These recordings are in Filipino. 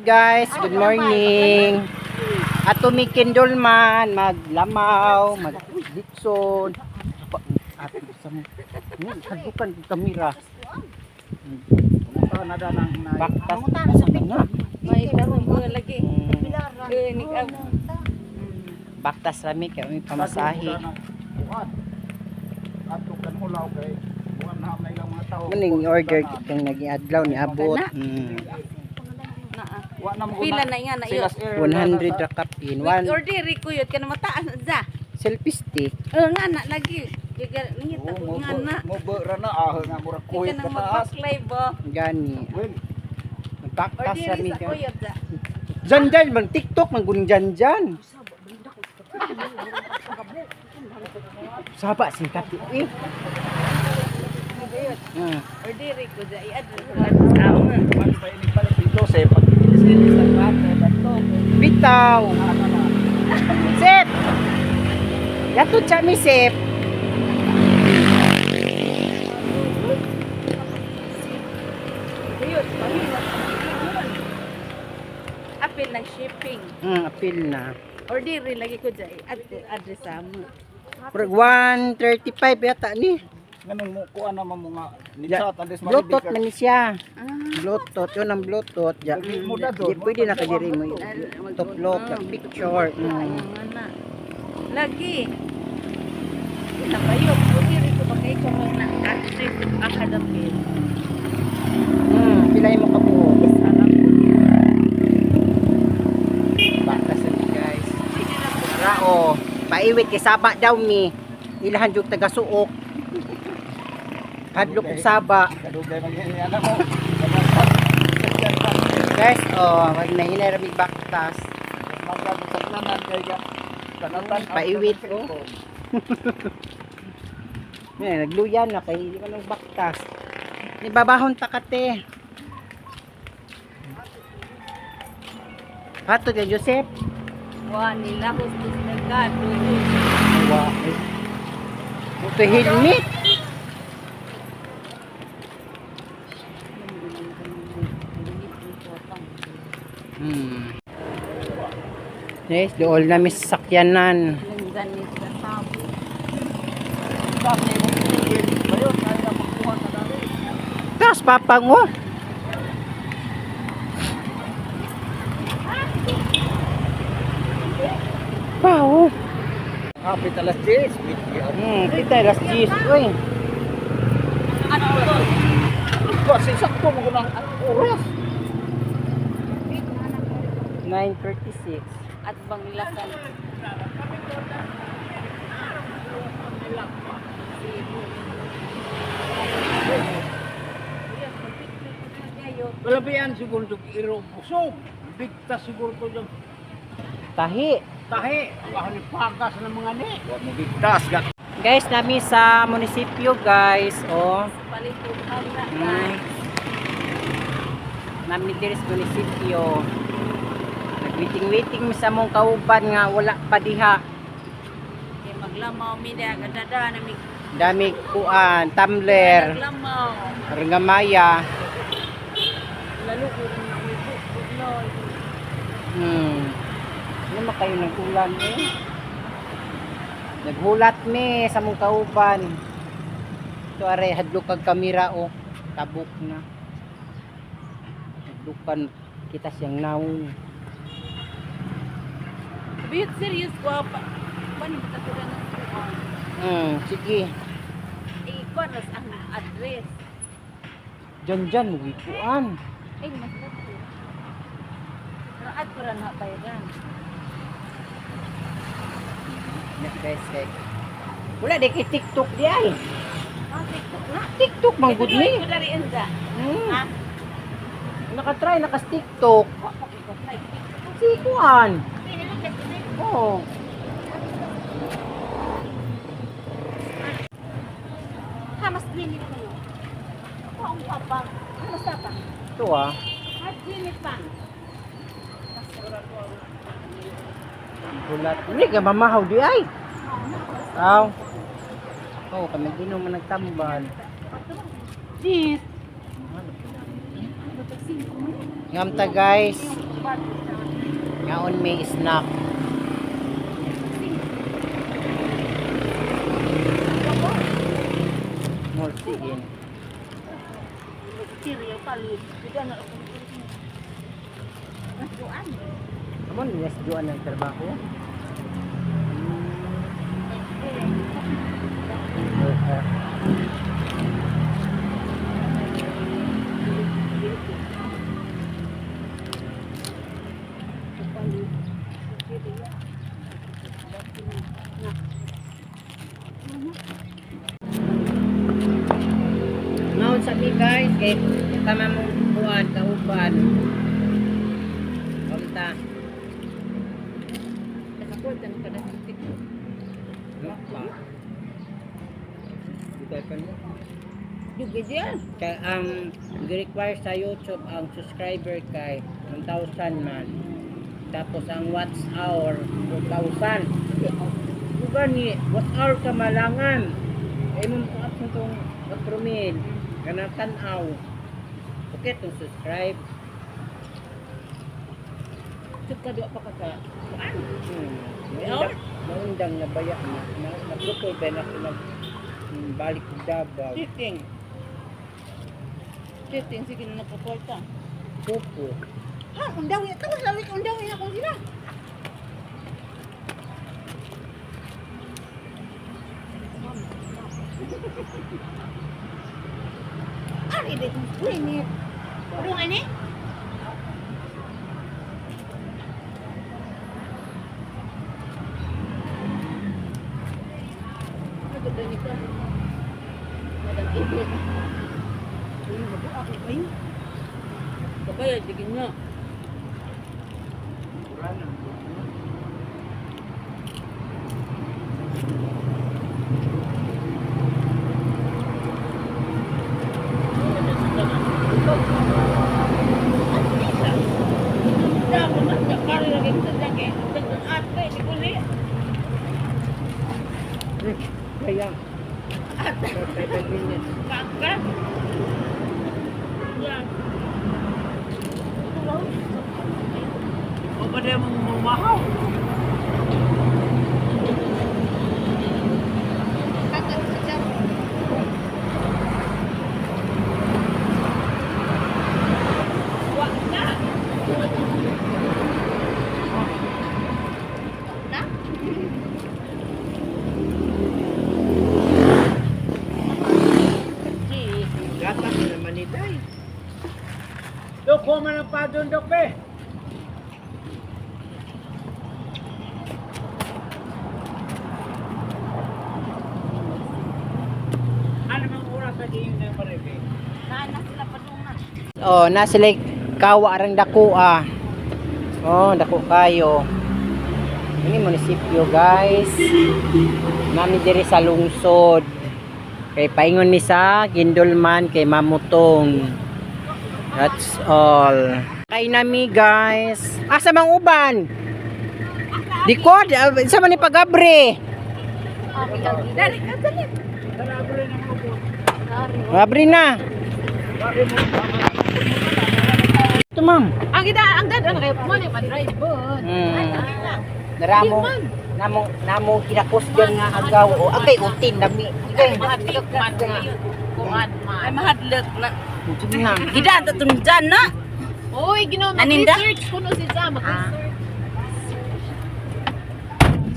guys, good morning. Ato mi kindol man, maglamaw, magditson. Ato sa kadukan ng kamera. Baktas sa nga. May karon ko lagi. Baktas rami kay may pamasahe. Muning order kitong nag-adlaw ni abot. Pila na nga na iyo. 100 ra kapin. Order ko yun kana mataan za. Selfie stick. Nga na lagi. Yaga ngita ko nga na. Mo ra na nga mura kuy Kana magpa-live ba. Gani. Baktas Order rami sa ka. kuyot za. Jan bang TikTok man gun jan. Saba sing kapi. Order ko za i-address Bitaw. Sip. Yato cha mi sip. apil ng shipping. Apil na. Order lagi ko za i-address mo. 135 yata ni. Nganong mo kuan na mo nga nitsat andes Bluetooth man ni siya. Ah. Bluetooth, yun ang Bluetooth. Ya. Di pwede na kadiri mo. Tuplot, picture. Lagi. Ina ba yun? Order ko ba kayo kung na address academy. Pilay mo ka po. Sarap ko niya. Baktas na guys. Rao. Paiwit kay saba daw mi. Ilahan yung taga-suok. Hadlok og saba. kadugay man yan ana mo. Guys, wag na hinarami baktas. Magkakatlanan kay ga. Kanatan Paiwit ko. Nagluyan na kay hindi man ng baktas. Ibabahon ta kate. Hato kay Joseph. Wah, nila hustos na gado. Wow. Ito helmet. Yes, dool na may sasakyanan. Langganis na tabo. Tapos papango. Wow. Kapit alas 10. Kita las 10. Uy. Ano to? Kasi sakto mo nang oras. 9:36. At bangilakan. Wala ba yan siguro yung iro busog? Bigtas siguro to yung Tahi. tahi. Wala ni pagas ng mga ni. Wala mo bigtas. Guys, nami sa munisipyo, guys. Palituhan na. Nami diri sa munisipyo. Nag-waiting sa mong kauban nga wala pa diha. Kaya maglamaw mi na kadada na mi. Dami kuan, tumbler, Maglamaw. rengamaya. Lalo ko rin na may bukod. Ano man kayo naghulan Naghulat mi sa mong kauban. Ito are hadlok kag kamera tabok na. Hadlukan kita siyang naon. Bit serious ko pa. Paano kita ko na Sige. i-konos ang address. Diyan mo gikuan. Ay, mas lako. Raad ko rin na bayaran. Guys, wala di kay TikTok di ay. TikTok na. TikTok mang good ni. Ito dari enda. Ha? Nakatry nakas TikTok. Si kuan. Oh. Hamas minit ko yun. Ako ang papa. Hamas papa. Ito Hat minit pa. Gulat. Hindi ka mamahaw di ay. Aw. Kami din naman nagtambal. Jeez. Ngamta guys. Ngaon may snack. More sigin. Kiriya palit. Tidak nak. Nasuan. Amon nasduan ng trabaho. Ngaon sa mi guys, kay tama mong buwan, kauban. Kamta. Nakapunta na kada titik. Juga dia. Kaya require sa YouTube ang subscriber kay 1,000 man. Tapos ang watch hour 2,000. Kuga ni watch hour ka malangan. Ay mo po at itong 4,000. Kanang tanaw. Okay to subscribe. Suka dua pa ka. Maundang na baya na naputol ba na balik ko Davao. Titing. Titing sige na nakaporta. Pupo. Ha, undawin. Tapos lalik undawin ako sila. Ari deh, ini. Urung ini? Ada banyak kan? Ada ibu. Ini bapak aku ini. Bapak ya bikinnya. Kaya. 7 minutes. O ba dia mamahaw? Gatas naman ni Day. Dok, kuha man ang padon, Dok, be. Ano bang oras sa diyo na marebe? Naanak sila padungan. Oh, na sila kawa arang dako ah. Oh, dako kayo. Ini munisipyo, guys. Nami diri sa lungsod. Kay paingon ni sa Gindulman kay Mamutong. That's all. Kay nami, guys. Asa mang uban? Dikod, sa man ni pagabre. Dari ka dali. Gabre na. Ito, ma'am. Ang dad ang kay mo ni pa-drive bud. Namo kinakos dyan nga agaw. O, agay, utin, nami. Agay, Mahadlok man kuan man. Ay mahadlok na. utin na. Gida ta tun dyan na. Oy, ginawa Aninda? mag-research kuno si Jam, mag-research.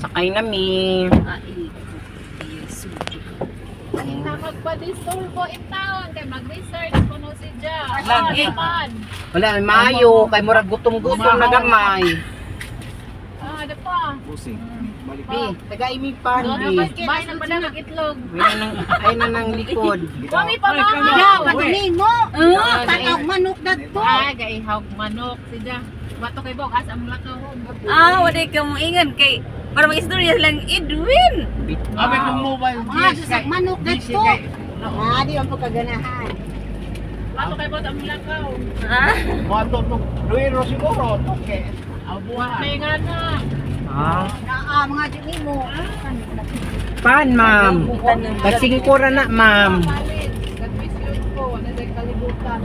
Sakay nami. Ang nakagpa-disturbo in town kay mag-research kuno si Jam. Lagi. Man. Wala, may maayo. Kay murag gutom-gutom na gamay. Ah, ada pa. Bi, taga-imig pa, No, bi. bay na pala mag-itlog. Ay na nang likod. Kami pa Gida mama. patunin mo. Tanong manok dadto. Ah, gaihawg manok si Jam. Bato kay Bog as ang lakaw. Wala ka mo ingan kay para mag-istorya lang Edwin. Abe kung mobile Sa manok dadto. Di ang pagkaganahan. Bato kay Bog ang lakaw. Mato to Luiro siguro, okay. Abuhan. May nga na. Ah, Mga dini mo. pan, ma'am. Kasingkura na, ma'am. Palit. Nag-research ko, wala sa kalibutan.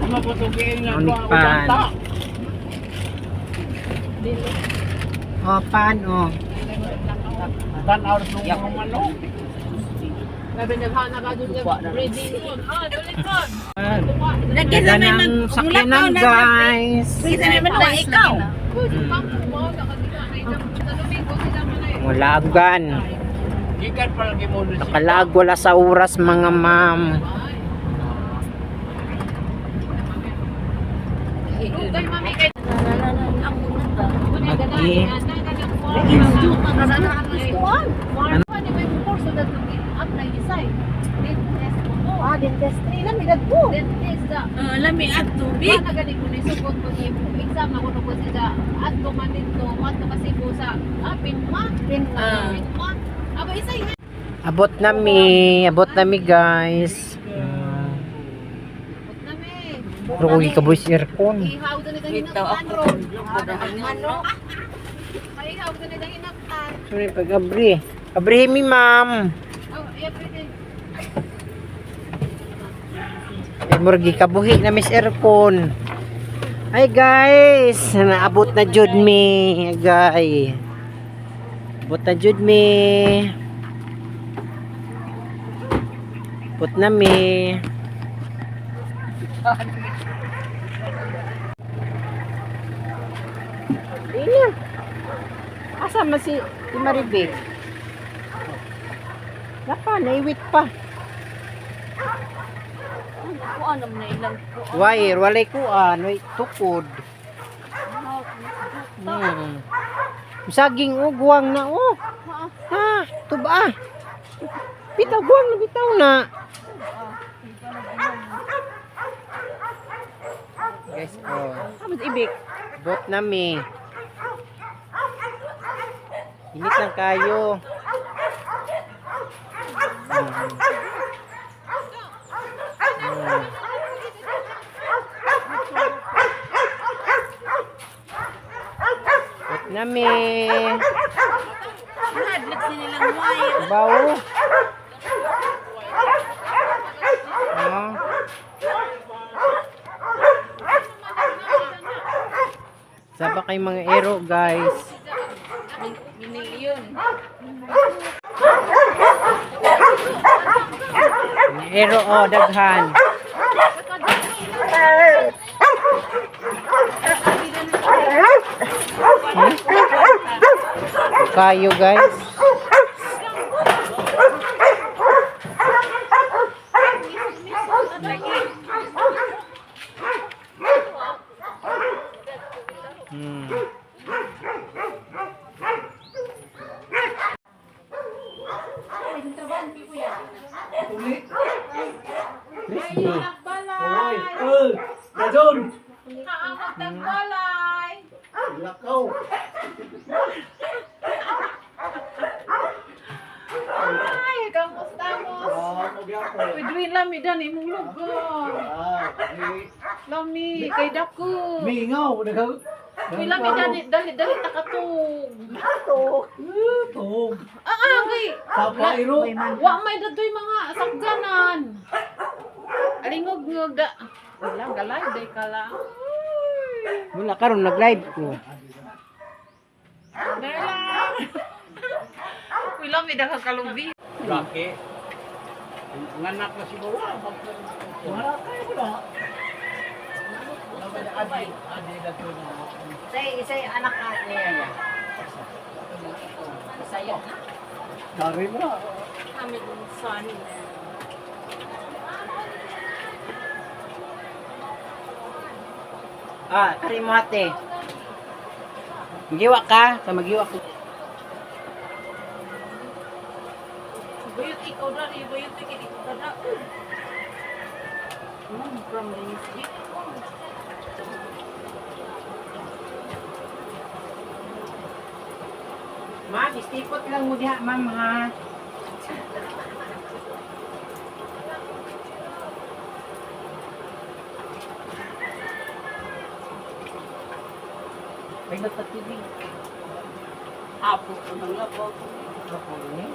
Maputugin na Unik ko pan. udanta. Oh, paano? Tanaw nung mga manok. Sabi naghana ka doon sa breeding room. Ah, tulikod. Lagi Ganda na may ng sakyanan, guys. Kita naman na ikaw. Mulagan. Gikan palagi mo na siya. Nakalag wala sa oras, mga ma'am. Dugay mami kay Okay. Dentist 3 lang midad ko. Lami at tubig. Wala gani ko ni sugod ko ni exam na ko ko sa adto man dito, adto kasi ko sa Pinma. Pinma. Aba isa yun. Abot nami guys. Nami. Pero kung ikaboy si aircon. Ihaw doon ito Ito ako. Manok. Ihaw doon ito hinaktan. Sorry, pag-abri. Abri mi, ma'am. Oh, everything. Murgi kabuhi na Miss Aircon. Hi guys, naabot na jud mi, guys. Abot na jud mi. Abot na mi. Ini. Asa man si Maribel? Napa, naiwit pa. Kuan naman na ilang Wire, walay kuan, way tukod. Saging guwang na oh. Ha, tuba. Bitaw guwang na bitaw na. Guys, oh. Kamus ibig. Bot nami. Init lang kayo. Bot nami. Hadlit nilang wire. Bau. Ah. Saba kay mga ero, guys. Minilyon. Mga ero, oh, daghan. Kayo, guys. Crispy. Oy, Dajon. Kaamot ng balay. Lakaw. Ay, kamusta mo? Magyako. Pwede lang midan imong lugar. Lami kay dako. Mingaw, Pila mi dali takatog. Tog. Kay Papa iro. wa may dadoy mga sakjanan. Alingog-ngog da. Wala galay day kala. Mula karon nag-live ko. Dala. Pila mi da kalubi. Laki. Nganak na siguro. Wala kayo na. Adi dato na. Say anak niya. Saya. Dari mo na. Kami dun son. Ah, kari mo ate. Magiwa ka, sa magiwa ko. Bayot ikaw na, bayot ikaw na. From the street. Ma, istipot lang mo diha, ma'am ha. Ay, nagtatibig. Apo ko nang lapo. Ako ni.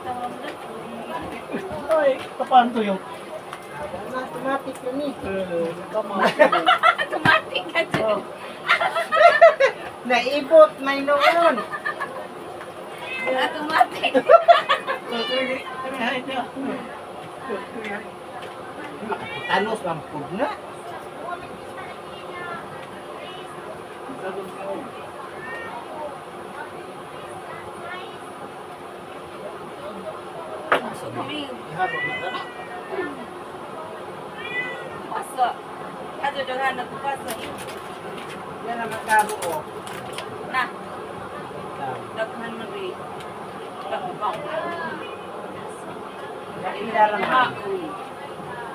tawag na. Ay, kapan to yung? Automatic yun eh. Automatic ka dyan. Naibot, may noon. Automatic. Tanos lang po na. Kami. Paso. Ato jangan ako paso. Yan ang magkabo o. Na. Daghan mo rin. Daghan. Nakila lang ha.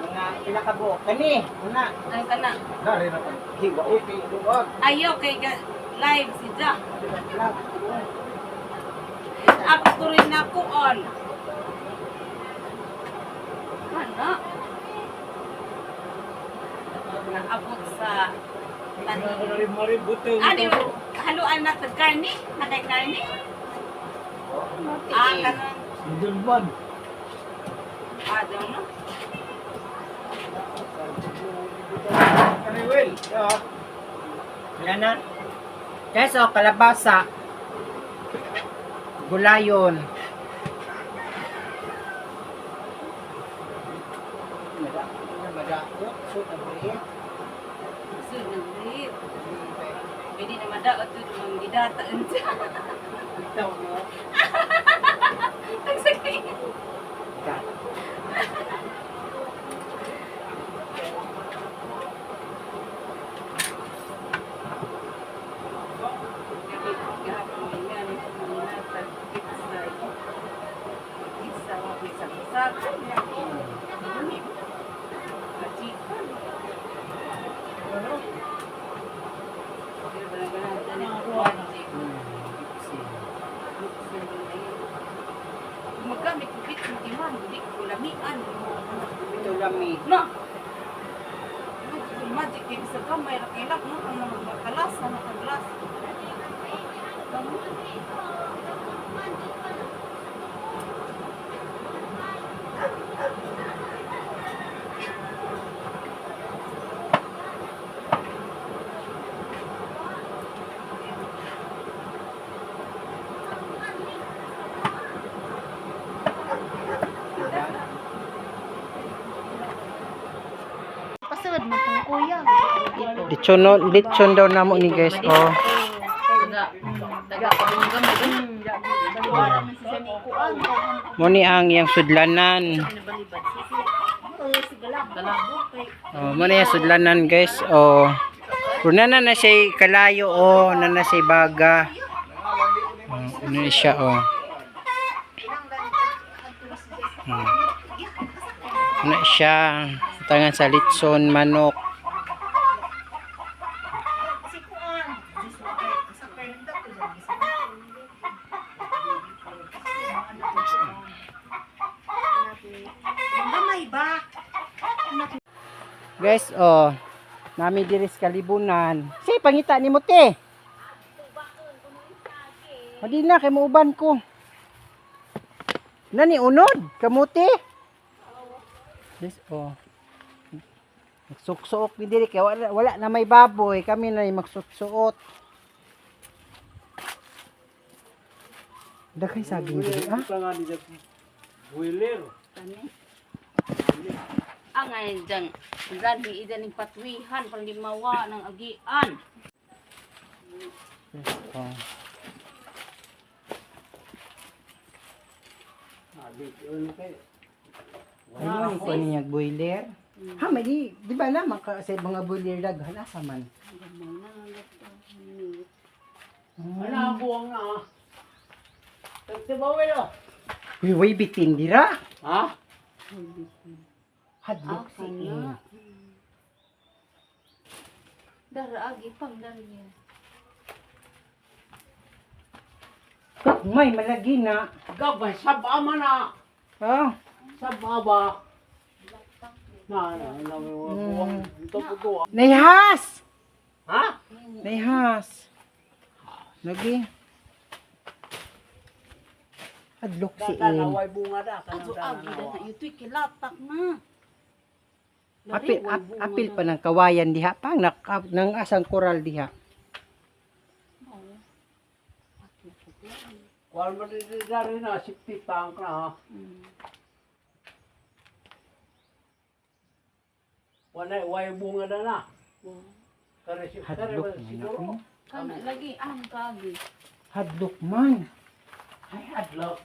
Mga pinakabo. Kani, una. Ay ka na. Dari na pa. Hiwa, okay, luwag. Ayaw kay live si Ja. Ako rin ako on. Ano? Naabot sa tani. Maributo. Ano? Haluan na sa karni? Nakay karni? Ah, kanan. Dulban. Ah, daw no? Kani Will. Yan na. Guys, o, kalabasa. Gulayon. Sunod ng rin. Pwede na madaot ito ng gidata. Ang sakit. Magamit ko bit ng iman, hindi ko lamian. Ito lami. No! Magic din sa kamay, rakilak mo kung makalas na makaglas. Pasawad mo pang kuya. Lechon daw namo ni guys. Oh. Taga kabungam ba? Muni ang yang sudlanan. Oh, muni ang sudlanan guys. Oh. Puna na siya kalayo oh, na siya baga. Oh, ano siya oh. Ano siya tangan sa litson manok. Guys, oh, nami diri sa kalibunan. Si pangita ni mo te. Hindi na kay muuban ko. Nani unod kamuti. Guys, oh. Magsuksuok ni diri kay wala na may baboy, kami na magsuksuot. Dakay saging diri ah. Wheeler. Ang ay dyan, dali idan ng patwihan, panlimawa ng agian. Oh. Ano ko niya boiler? Ha, may di ba na maka sa mga boiler daghan asa man. Ano ang buwang na? Tagtibawin o. Way bitin dira. Ha? Hadlok si Dara agi pang dari niya. may malagi na. Gabay, saba man na. Oh. Saba ba? Na, buwang. Ito po ko. Naihas. Ha? Naihas. Lagi. Hadlok si Dana, In. way bunga da. Ato Kanang agi dana. na yutoy kilatak na. Apil pa ng kawayan diha pa nang asang koral diha. Wal mo din dari na, 60 tank na ha. Wala, way bunga da na. Kare Hadlok man siguro. ako. Kana lagi ang kagi. Hadlok man. Ay, hadlok.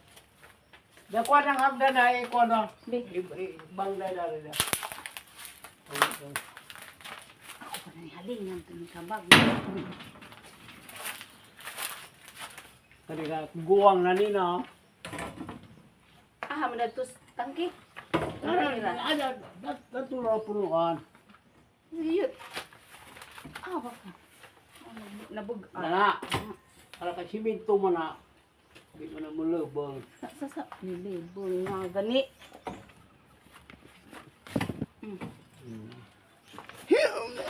Dakuha ng hagda na, ikaw na. Be. Bangda dari na. Ako pa na halingan to ni kabag. Kare ka, guwang na nina. Ah, man tos tangki. Ada, natulog punuan. Yut. Ah, baka. Nabug. Na, para ka siminto mo na. Hindi mo na mulubong. Sa nilibol nga gani.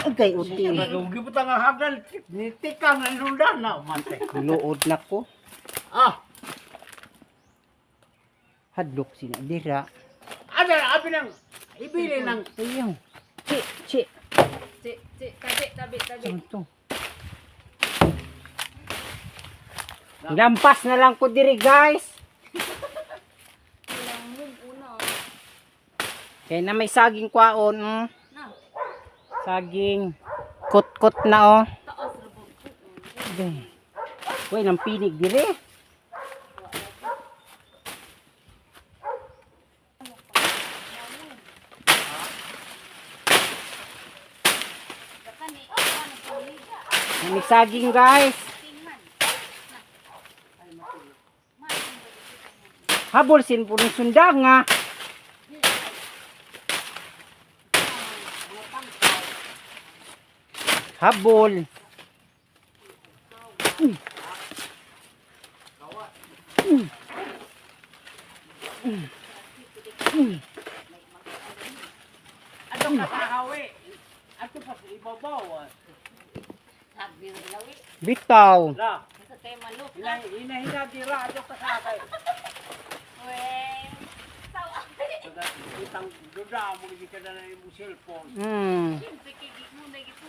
Agay uti. Gibutan nga hagdan, nitikang na lundan na, mate. Luod na ko. Ah, Hadlok sina dira. ada, abi nang, ibili ng, Ayaw. Chi. Tabi. Saan to? Lampas na lang ko diri guys. Lang una. Kaya na may saging kwaon. Na. Saging. Kot na oh. Taas ra bug. Agay. Uy, nang pinig diri. Kani ano ko liga. May saging guys. Tingman. Habol sin puno sundang nga. Habol. ato ka kahawi. Ato pa sa ibabaw. Sabi ra lawi. Bitaw. La, Sa tay manok. inahiga tira, ato ka sakay. Wen. Sawa. Itang duda mo, hindi ka na yung cellphone. Pikigig mo na gitu.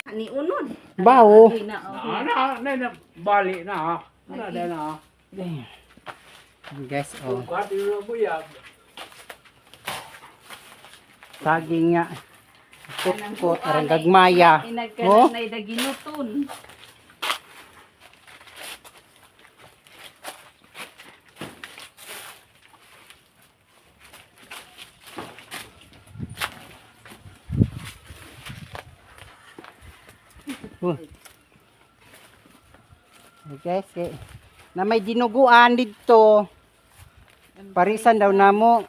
Ani unod. Bao. Ay, na, oh. Na, bali na ha. Ada na ha. Guys, oh. Kati mo mo yan. Saging nga. Kot, arang gagmaya. Oh. Inagkaroon na idaginutun. Guys, na may dinuguan dito. Parisan daw namo.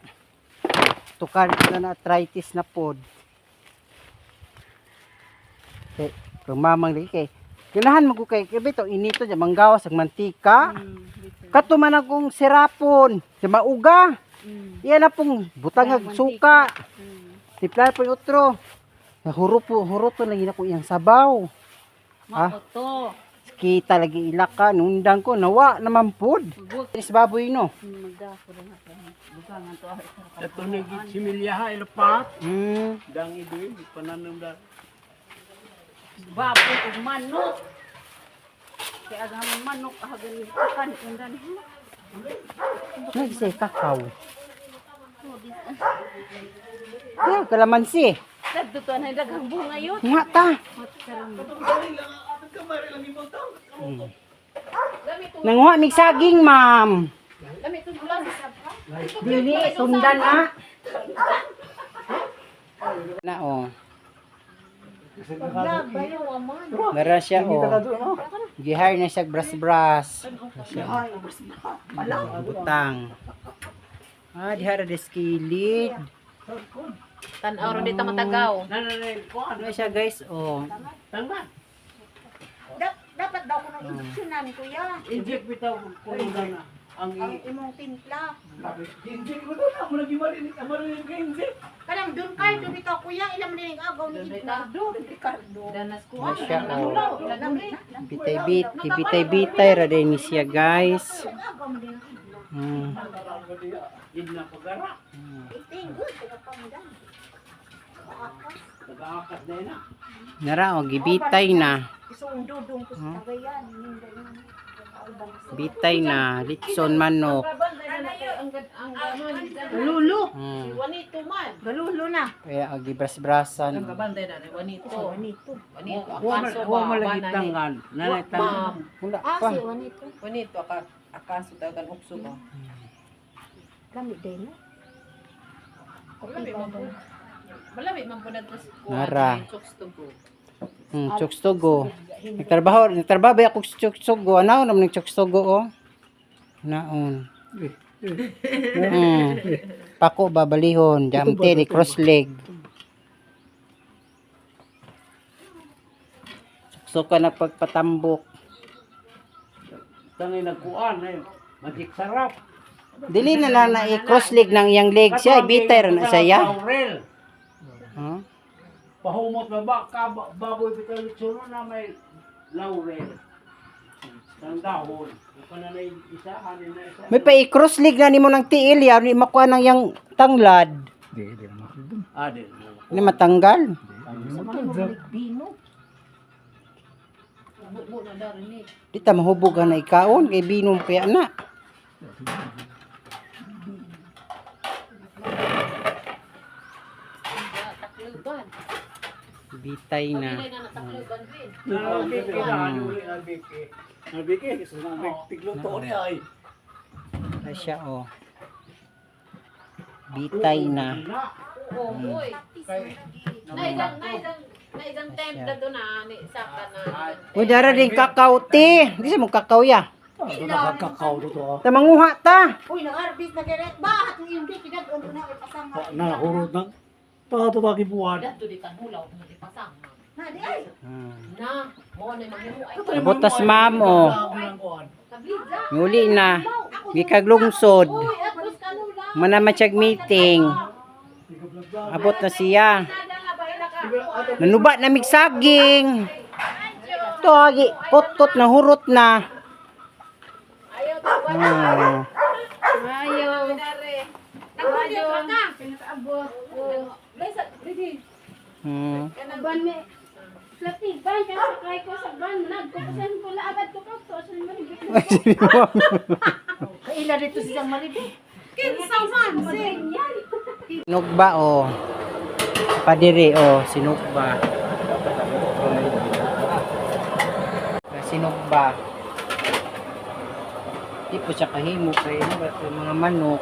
Tukar na arthritis na pod. Okay, kumamang lagi kay. Ganahan mo ko kay bito inito ja manggawas ang mantika. Kato man akong sirapon, sa mauga. Iyan na pong butang ag suka. Tipla po yung utro. Huruto lagi na ko iyang sabaw. Makoto. Kita lagi ilaka, nundang ko, nawa naman pod. Is baboy no. Magdako na ako. Bukangan to ako. Ito na similya ha, ilapat. Hmm. Dang idoy, pananam da. Baboy ug manok. Kaya agam manok ahagan ikan undan. Nagsay kakao. Yeah, kalamansi. Kadto to na daghang bunga yun. Nga ta. Nanguha mig saging, ma'am. Dami to bulan sa pa. Dili, sundan na. Na, oh. Bayo aman. Meron siya, oh. Gihire na siya bras-bras. Butang. Ah, dihara deskilid. Tan-aw ron dito matagaw. Nananay, kuhan. Ano siya, guys, oh. Tangman. Dapat daw ko nang injection namin kuya. Inject bitaw kung na. ang imong timpla. hindi ko doon, ang lagi marinig ka hindi. Kanang doon kayo, doon ito kuya, ilang maninig agaw ni Ricardo. Ricardo. Danas ko. Na siya, oh. Lagami. Bitay ra din ni siya, guys. Agaw mo din. Hindi na pagara. Iting, good, pagpamdan. Nag-aakas na yun. Nara, o, gibitay na. Isundo doon ko sa tagayan. Bitay na. Litson manok. Galulo. Wanito man. Galulo na. Kaya, o, gibras-brasan. Kabantay na ni Wanito. Wanito. Wanito. Huwag malagit tanggal. Nanay Wala Ah, pa. si Wanito. Wanito akaso dagan ukso ba. Kami din, no? Malami man po nato si Nara. Chokstogo. Chokstogo. Nagtrabaho ba ako sa Chokstogo? Ano naman ng Chokstogo, oh? Naon. Pako babalihon, jamte ni cross leg. Chokstogo na pagpatambok. Tangay nagkuan eh. Magic sarap. Dili na na i-cross leg ng iyang leg siya, bitay ra na siya. Laurel. Huh? Pahumot na ba? Baboy bitaw litsuno na may laurel. Ang dahon. Kung na isa, hanin na isa. May pa i-cross leg na nimo ng tiil ya, ni makuha ng yang tanglad. Ah, din. Ni matanggal. Bino. Buo na darin ni. Di ta mahubog na ikaon kay binom kaya na. Takluban. Bitay na. Dili na natakluban rin. Nabiki, gusto nang tigluto niya ay. Ay siya, oh. Bitay na. Oo, boy. Naidang time na doon na ni saka na. Uy, dara din kakao, te. Di sa mong kakao ya. Kakao to. Tamanguha ta. Uy, nag-arbis na direct. Bakit yung hindi pinag na ipasama? Nahurot ng pakatutaki buwan. Dato di tanulaw mo di pasang. Na, di ay. Na, mo na mahimuay. Butas ma'am, oh. Kablidza. Nguli na. Gikaglungsod. Uy, agos kanula. Manamatsyag meeting. Abot na siya. Nanuba na migsaging. Ito, agi. Pot-tot na hurot na. Ah. Ayaw. Ayaw. Pinag-abot. Lesa, didi. Ban me. Flati, ban ka sakay ko sa ban. Nagkukusan ko laabad ko ko. So, sa maribig. Kaila dito siyang maribig. Kinsa man, sinyal. Sinugba, oh. Padiri, oh. Sinugba. Sinugba. Di po siya kahimo kay mga manok.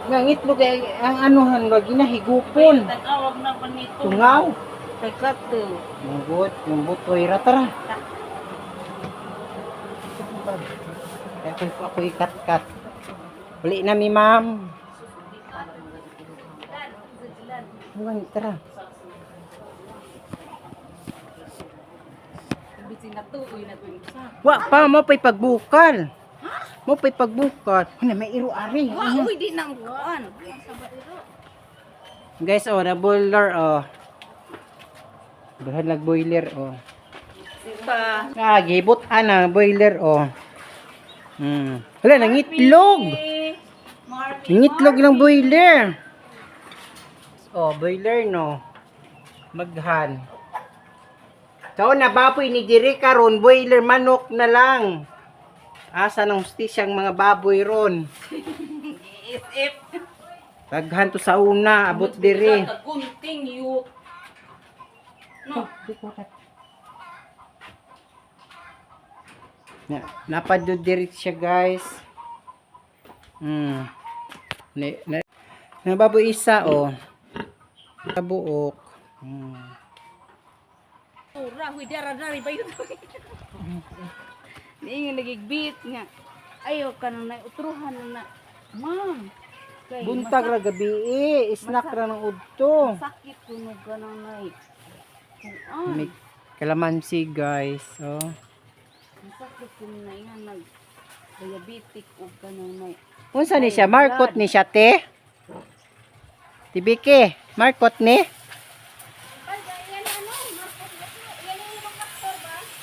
Nga itlog ay ang anuhan wag ginahigupon. Tagawag na pa nito. Tungaw. Tagkato. Yung butoy ratara. Kaya ko ako ikat-kat. Uli na mi ma'am. Huwag tara. Bising na tuoy na tuoy sa. Wa pa mo pa'y pagbukal. Mo pa'y pagbukal. Ano may iro-ari. Uy, di nang kuan. Guys, oh, na boiler, oh. Bahal nag boiler, oh. Pa. Ah, gibot na boiler, oh. Hala, nangitlog. Nangitlog ng boiler. Oh, boiler, no. Maghan. So, nababoy ni diri karon boiler manok na lang. Asa ng hustisyang mga baboy ron. If. Daghan to sa una, abot diri. Kunting yu. No. Napadod diri siya, guys. Nababoy isa, oh. Kabuok. Ura, huy dara-dari ba yun? Hindi nga nagigbit nga. Ayaw ka nang nautruhan na. Ma'am. Kay Buntag ra gabi, snack ra ng udto. sakit tunog ka nang nai. Kuan. Kalamansi guys. Oh. Sakit ko na yan, nag-diabetic o ganun na. Unsa ni siya? Markot ni siya te? Tibiki, markot ni?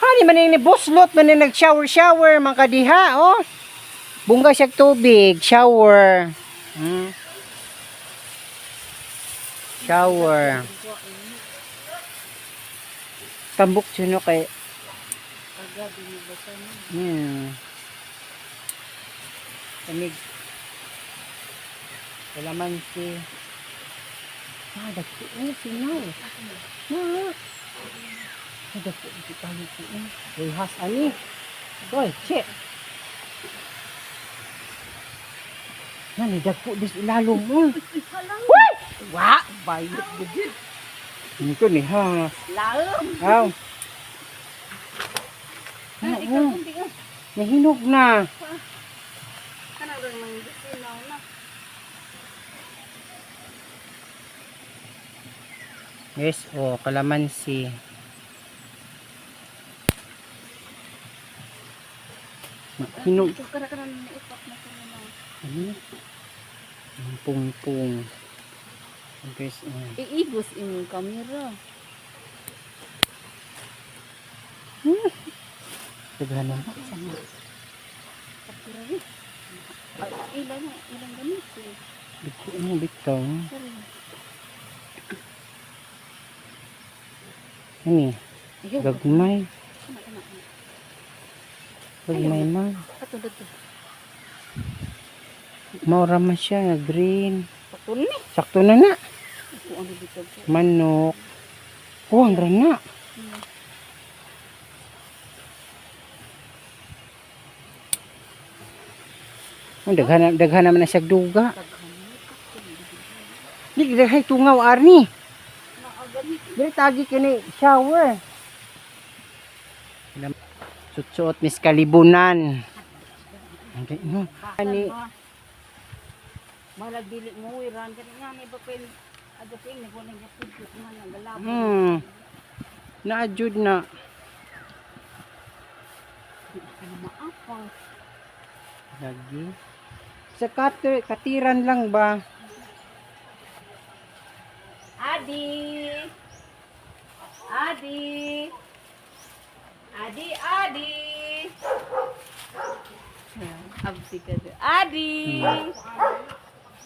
Hani man ni buslot man ni nag-shower man kadiha, oh. Bunga siya tubig, shower. Shower. Tambok siya no kay. Tamig. Kalamansi. Dagko sinaw. Dagko di tayo ko. Rehas ani. Hoy, che. Nani dagko dis ilalom mo. Hoy! Wa, bayot gid. Ito ni ha. Laom. Aw. Nahinog na. Kanang rin mga sinaw na. Yes, oh, kalamansi. Hinog. Kada-kada na ipak na sila na. Pung-pung. Guys, Iigos yung kamera. daghan na. Ilan ganit eh. Bito mo bitaw. Sorry. Ani, Ayaw. gagmay. Tama. Gagmay man. Ato dito. Maura man siya, green. Patun ni. Sakto na na. Ako ano dito po. Manok. Oh, ang rana. Oh, daghan naman na siya duga. Di daghay tungaw arni. Dili tagi kini shower. Suot mis kalibunan. Okay, no. Ani Malag dili mo iran kani nga ni ba pen adaping ni kuning gapid man ang galabo. Naajud na. Maapang. Lagi. Sa katiran lang ba? Adi. Abdi ka doon. Adi.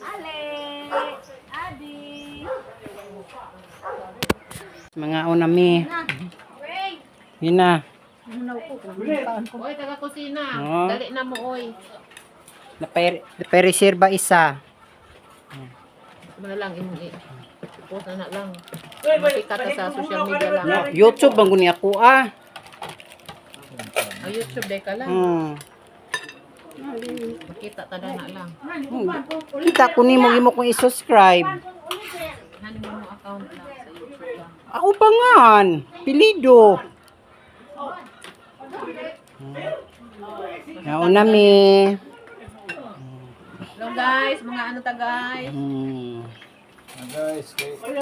Ale. Adi. Mga unami. Wait. Yun na. Oy, taga kusina. Oh. Dali na mo oy. Napareserba isa. Ano lang imong post na lang. Makita ta sa social media lang. YouTube bang guni ako ah. YouTube day ka lang. Makita ta na lang. Kita ko nimo gimo kong i-subscribe. Hani mo account lang sa YouTube lang. Ako pa nga. Pilido. Nauna mi. Hello guys, mga ano ta guys.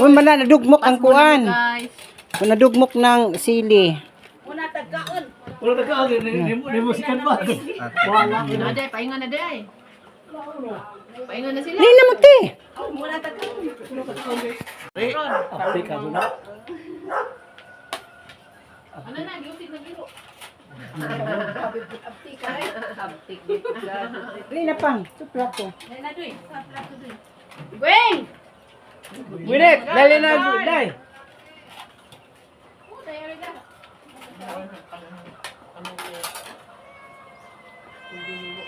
Uy, mana nadugmok ang kuan. Guys. Nadugmok ng sili. Wala tagkaan, ni musikan ba? Wala. Ano day, paingan na day. Paingan na sila. Nay naman te. Apik ka doon na. Ano na, giusig na giro. Abtik. Nay na pang. Suplat ko. Nay na doy. Plato doy. Wing. Winit, dali na dai.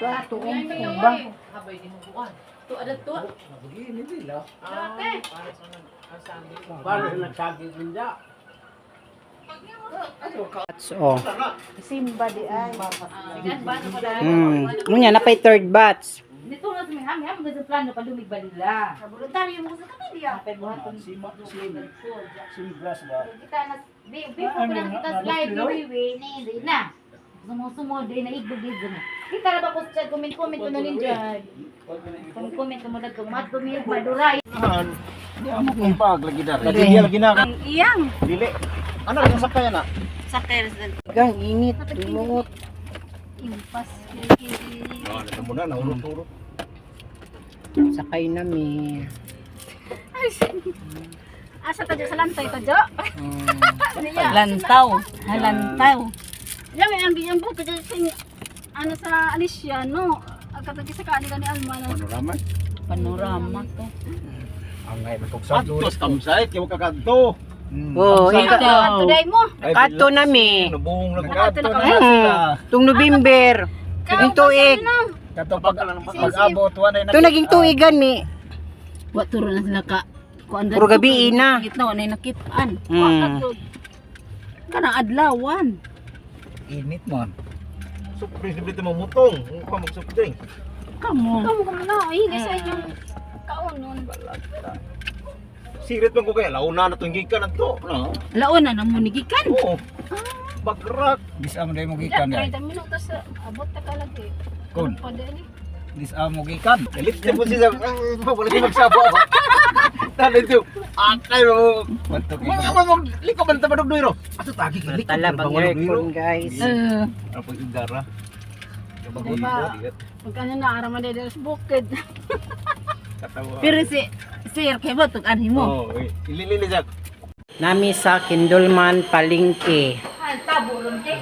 Plato Ay, ang may ba? habay din mo buwan. To ada to. Begini nila. Ate. Para sa nagsasabi. Para nagsabi bunda. Oh. Simba di ay. Gan ba ko dahil? Munya na pay third batch. Dito na sa mga ham sa plano palumig ba nila. Sa voluntaryo mo sa kanila. Kapag buhaton Simglas ba? kita na before ko lang kita slide ni na. Sumo din na igdugid din. Kita na ba ko sa comment ko na ninja. Comment mo dag mat dumig maduray. Di amo kung pag lagi dar. Lagi na. Ang iyang. Dili. Ano lang sa kaya na? Sakay. Gang init, lumot. Impas. Ano mo na, nahulog-tulog. Sakay nami. Asa ta sa lantay ta jo? Hmm. Lantaw. Lantaw. Yan ang biyang buko ano sa Alicia no. Katagi sa kanila ni Alma na Panorama. panorama to. Ang ngay matugsa. Atos kamsay, kaya kakadto. Oh, ikaw. Today mo. Kato nami. Nabuhong Nakato nagkadto na na kami. sila. Tung November. Naging tuig. Kato pag-abot, wanay Ito naging tuigan ni. Wa turo na sila ka. Kuan Puro gabi na. Gitna na nakitaan. Hmm. Kanang adlawan. Init man. Surprise dito mo mutong. Ang pa mag-surprise. Kamu na ini sa inyong kaunon. Sirit man ko kaya launa na itong gikan na to. No? Laon na namunigikan. Oo. Bagrak. Bisa mo dahil mo gikan yan. 30 minutos abot ta ka lagi. Kun. Pwede ni. Bisa mo gikan. Elip siya po siya. Wala siya magsabo. Tala ito. Akay mo. Liko ba na tamadog doiro? Ato tagi ka. Liko Tala ba bang na doiro? aircon guys. Ano pag indara? Kabagoy Diba? mo. Pagkano na araman na sa bukid. Katawa. Pero si Sir kay ba tug anhi mo? Oh, ililili siya. Nami sa Kindulman Palengke. Ay tabo ron te.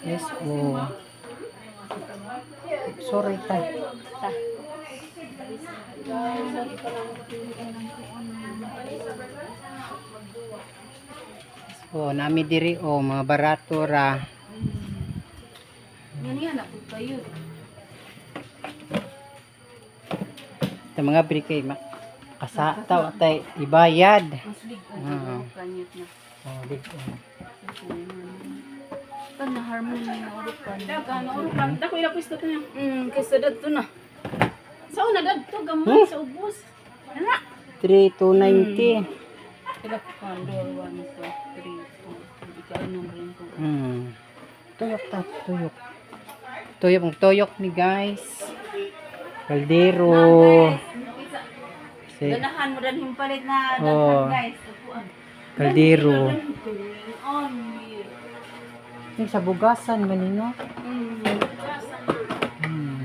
Yes, oh. Sorry ta. Oh, nami diri oh mga barato ra. Yan ako kayo. Sa mga brikay kasataw tay ibayad. Mas big Ah. kanyot na. Oh, big. Ito na harmony na urukan. Kano urukan? Dako ila pwesto to niya. Kaysa dadto na. Sa una dadto gamay sa ubos. Ana. 3290. Ila kandor 1 2 3 4. Ikaw number ko. Tuyok ta, tuyok. Tuyok ang tuyok ni guys. Kaldero. Si Ganahan mo dan himpalit na Oh. guys. Upuan. kaldero. On. Yung sa bugasan manino.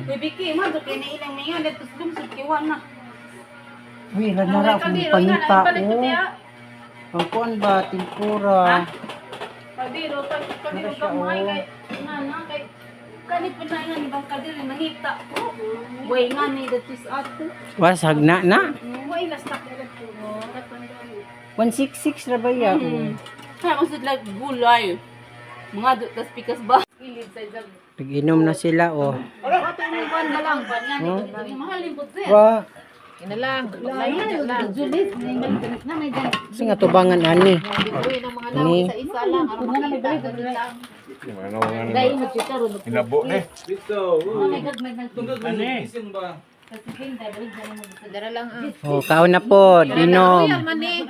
Bibiki mo do kay ilang mingan dito dum sa kiwan na. Uy, nara akong panita. Oh. Ang kuan ba, tempura. Kadiro pag Mara siya, kamay oh. kay nana kay kanit pa na yan ibang kadiro nangita. Way nga ni dito sa ato. Wasag na na. Way last tak dito. 166 ra ba ya? Kaya masud like gulay. Mga tas pikas ba? Ilid sa jag. Nag-inom na sila oh. Ato ni ban na lang ban yan. Oh. Mahalin pud sir. Wa, Ina lang. Lang. Julis na may dan. kasi nga tubangan ani. Uy ng mga Ani. sa isa lang aron makita lang. Dai mo kita ro. Inabo eh. May gagmay nagtugod. Ani. Kasi pinta balik mo sa dara lang ah. Oh, kaon na po, inom. Mani.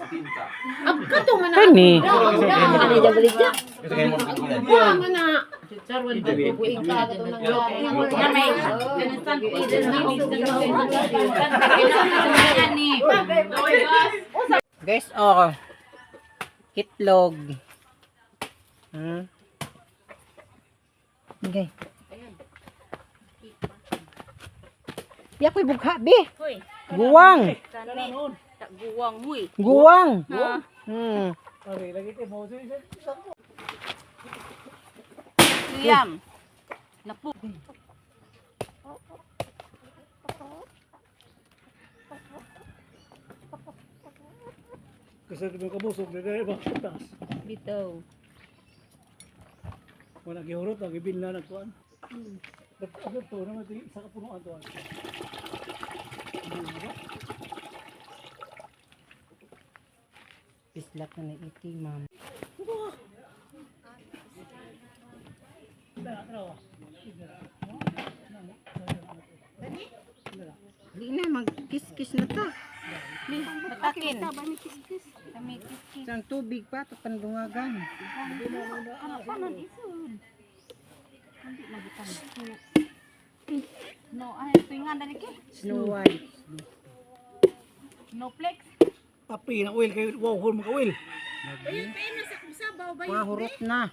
Kato man na. Kani. Ano ja balik ja? Ito kayo mo. Wa man na. Charwan to bubuig ka to nang na may instant either ni. Guys, oh. Itlog. Okay. Di ako'y bugha, be. Hoy. Guwang. Kani. Tak guwang huy. Guwang. Ha. Siyam. Napu. Kasi kung kabusog na dahil bakit Bitaw. wala gihurot, lagi binla nagkuhan. Agad to, naman ito isa ka punuan to. Pislat na na iti, ma'am. Di na, mag-kiss-kiss na to. Patakin. Isang tubig pa, ito pandungagan. No, ay pingan dali ki. Snow White. No flex. Tapi na oil kayo, wow, hul mo ka oil. Pahurot na.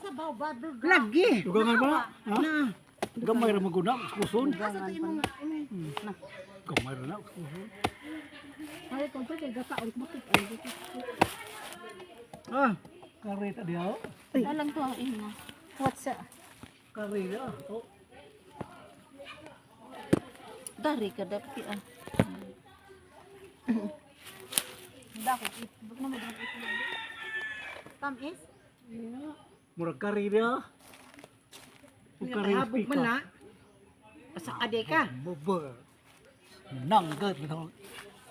Sabaw ba do? Lagi. Dugangan ba na? Ha? Na. Gamay ra maguna, kusun. Gamay ra na, kusun. Ah, karita dia. Dalang to ina. What's up? Karita. Oh, Dari ka dapat ah. Dako, bug na mo dito. Tamis? murag karita. Habog man na. Asa ade ka. Baba. Nanggat bitaw.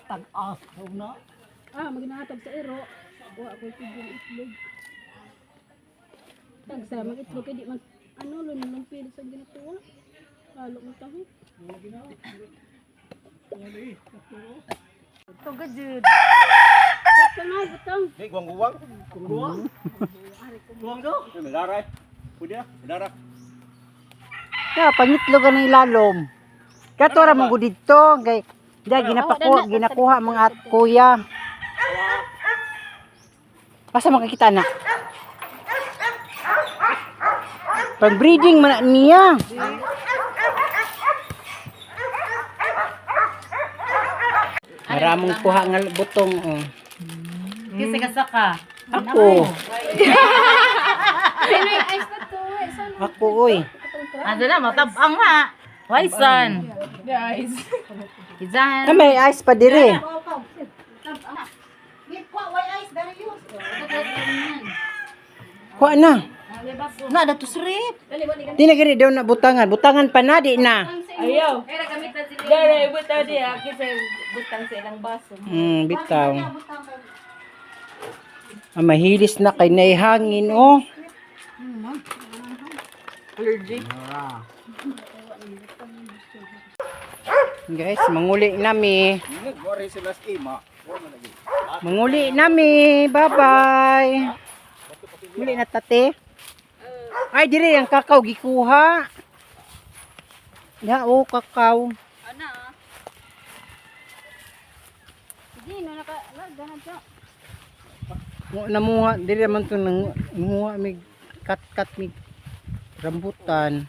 Tag-as na. Maginahatag sa ero. Wa ko tibong itlog. Tagsa mag itlog kay di man ano lunong pili sa ginatuwa. Halo mo taho. To gajud. Sakto na butang. Hey, guwang-guwang. Guwang. Guwang to. Mendaray. Pudia, mendaray. Ya, pangitlogan ng ilalom. Kato ra mong dito, kay ginakuha mga at kuya. Asa makakita na? Pag-breeding man niya. Maramong kuha nga butong. Oh. Kasi kasaka. Ako. Ako, oy. Ando na, matabang na. Waisan. Guys. Izahan. May ice pa dire. Kuha na. Na, dato srip. Di na gani daw na butangan. Butangan pa na, di na. Ayaw. Dari butaw di aki sa butang sa ilang baso. Bitaw. Mahilis na kay naihangin, oh. Allergic. Guys, manguli nami. Gori sila skema. Manguli nami. Bye-bye. Muli na tate. Ay, dire ang kakao gikuha. Ya, oh, kakao. Ana. Sige, no naka ganahan siya. Namuha, dire man to nanguha mig kat-kat mig rambutan.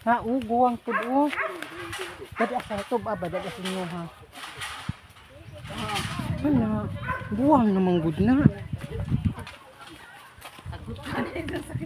Ha, guwang pud oh. Dadi asa to ba dadi sa inyo ha. Ano, buwang namang gud na. Sige, sige.